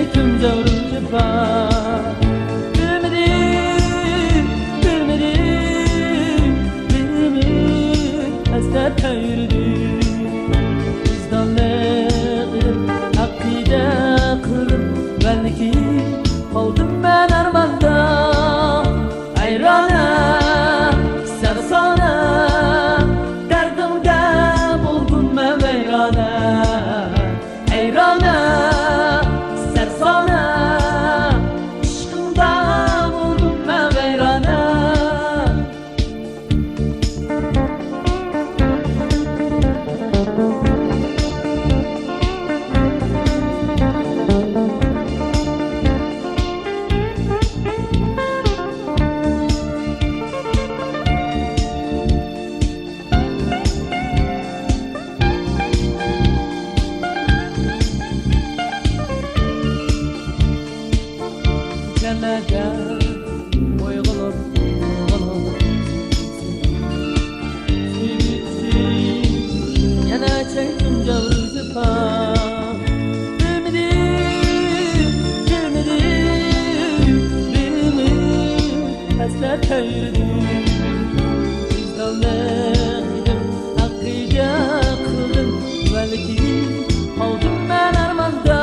çektim zavrum cefa. Bilmedim esler tayırdı. Vicdanlarım akide kıldım. Belki kaldım ben armanda. Ayrana sarsana derdimde buldum ben veyrana. Ayrana sarsana aşkımda buldum ben veyrana. Cennete oygulup sevitsin yana çektim cavru zıpa. Bilmedim esler tayırdı. Vicdanlarım akide kıldım. Belki kaldım ben armanda.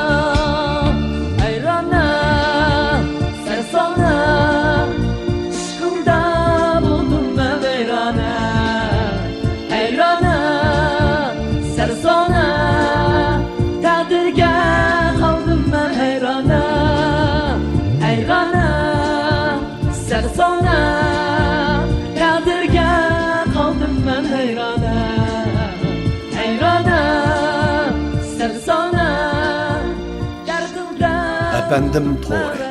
Ayrana sarsana aşkımda buldum ben veyrana. Ayrana sarsana takdirge kaldım ben hayrana. Ayrana sarsana takdirge kaldım ben hayrana. Ayrana sarsana derdimde. Efendim Toy.